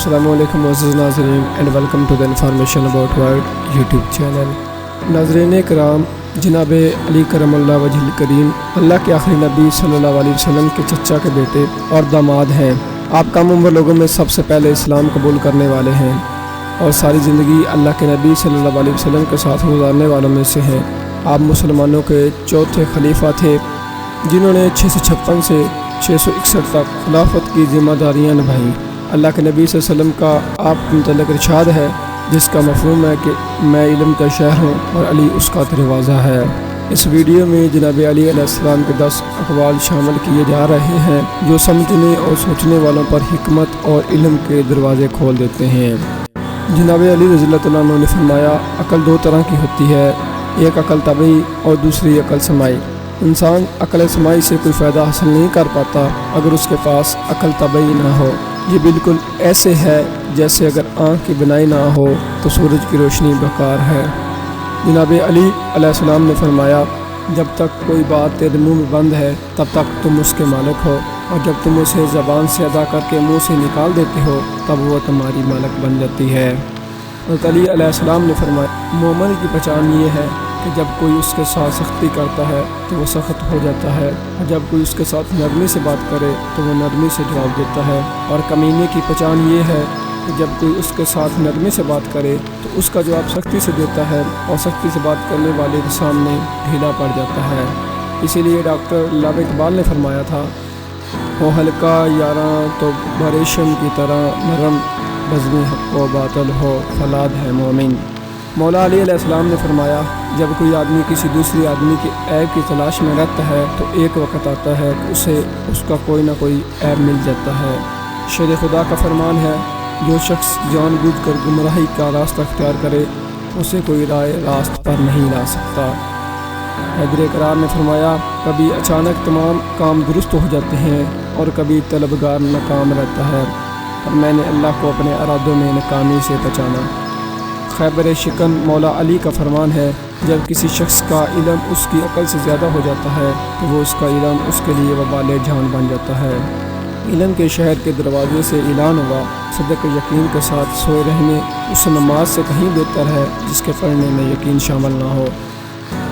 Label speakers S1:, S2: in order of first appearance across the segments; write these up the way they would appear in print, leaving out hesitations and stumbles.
S1: السلام علیکم معزز ناظرین and welcome to the information about world YouTube channel. ناظرین کرام، جناب علی کرم اللہ وجہ الکریم اللہ کے آخری نبی صلی اللہ علیہ وسلم کے چچا کے بیٹے اور داماد ہیں۔ آپ کم عمر لوگوں میں سب سے پہلے اسلام قبول کرنے والے ہیں اور ساری زندگی اللہ کے نبی صلی اللہ علیہ وسلم کے ساتھ گزارنے والوں میں سے ہیں۔ آپ مسلمانوں کے چوتھے خلیفہ تھے جنہوں نے 656 سے 661 تک خلافت کی ذمہ داریاں نبھائیں۔ اللہ کے نبی صلی اللہ علیہ وسلم کا آپ کے متعلق ارشاد ہے جس کا مفہوم ہے کہ میں علم کا شہر ہوں اور علی اس کا دروازہ ہے۔ اس ویڈیو میں جناب علی علیہ السلام کے 10 اقوال شامل کیے جا رہے ہیں جو سمجھنے اور سوچنے والوں پر حکمت اور علم کے دروازے کھول دیتے ہیں۔ جناب علی رضی اللہ عنہ نے فرمایا، عقل دو طرح کی ہوتی ہے، ایک عقل طبعی اور دوسری عقل سماعی۔ انسان عقل سماعی سے کوئی فائدہ حاصل نہیں کر پاتا اگر اس کے پاس عقل طبعی نہ ہو۔ یہ بالکل ایسے ہے جیسے اگر آنکھ کی بنائی نہ ہو تو سورج کی روشنی بیکار ہے۔ جناب علی علیہ السلام نے فرمایا، جب تک کوئی بات تیرے منہ میں بند ہے تب تک تم اس کے مالک ہو، اور جب تم اسے زبان سے ادا کر کے منہ سے نکال دیتے ہو تب وہ تمہاری مالک بن جاتی ہے۔ حضرت علی علیہ السلام نے فرمایا، مومن کی پہچان یہ ہے کہ جب کوئی اس کے ساتھ سختی کرتا ہے تو وہ سخت ہو جاتا ہے، اور جب کوئی اس کے ساتھ نرمی سے بات کرے تو وہ نرمی سے جواب دیتا ہے، اور کمینے کی پہچان یہ ہے کہ جب کوئی اس کے ساتھ نرمی سے بات کرے تو اس کا جواب سختی سے دیتا ہے، اور سختی سے بات کرنے والے کے سامنے ڈھیلا پڑ جاتا ہے۔ اسی لیے ڈاکٹر علامہ اقبال نے فرمایا تھا، ہو ہلکا یاراں تو بریشم کی طرح نرم، بزم حق و باطل ہو فلاد ہے مومن۔ مولا علی علیہ السلام نے فرمایا، جب کوئی آدمی کسی دوسری آدمی کے عیب کی تلاش میں رہتا ہے تو ایک وقت آتا ہے کہ اسے اس کا کوئی نہ کوئی عیب مل جاتا ہے۔ شیر خدا کا فرمان ہے، جو شخص جان بوجھ کر گمراہی کا راستہ اختیار کرے اسے کوئی رائے راست پر نہیں لا سکتا۔ حیدر کرار نے فرمایا، کبھی اچانک تمام کام درست ہو جاتے ہیں اور کبھی طلبگار ناکام رہتا ہے، اور میں نے اللہ کو اپنے ارادوں میں ناکامی سے بچانا۔ خیبر شکن مولا علی کا فرمان ہے، جب کسی شخص کا علم اس کی عقل سے زیادہ ہو جاتا ہے تو وہ اس کا علم اس کے لیے وبال جان بن جاتا ہے۔ علم کے شہر کے دروازے سے اعلان ہوا، صدق یقین کے ساتھ سوئے رہنے اس نماز سے کہیں بہتر ہے جس کے پڑھنے میں یقین شامل نہ ہو۔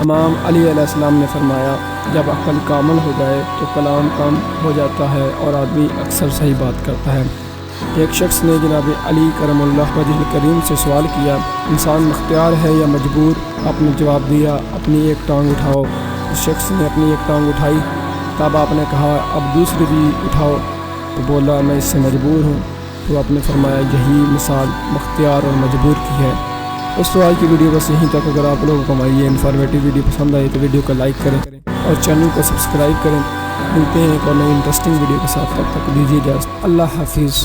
S1: امام علی علیہ السلام نے فرمایا، جب عقل کامل ہو جائے تو کلام کم ہو جاتا ہے اور آدمی اکثر صحیح بات کرتا ہے۔ ایک شخص نے جناب علی کرم اللہ وجہ الکریم سے سوال کیا، انسان مختار ہے یا مجبور؟ آپ نے جواب دیا، اپنی ایک ٹانگ اٹھاؤ۔ اس شخص نے اپنی ایک ٹانگ اٹھائی، تب آپ نے کہا، اب دوسری بھی اٹھاؤ۔ تو بولا، میں اس سے مجبور ہوں۔ تو آپ نے فرمایا، یہی مثال مختار اور مجبور کی ہے۔ اس سوال کی ویڈیو بس یہیں تک۔ اگر آپ لوگوں کو ہماری یہ انفارمیٹو ویڈیو پسند آئی تو ویڈیو کو لائک کریں اور چینل کو سبسکرائب کریں۔ ملتے ہیں ایک اور نئی انٹرسٹنگ ویڈیو کے ساتھ، تب تک دیجیے اجازت۔ اللہ حافظ۔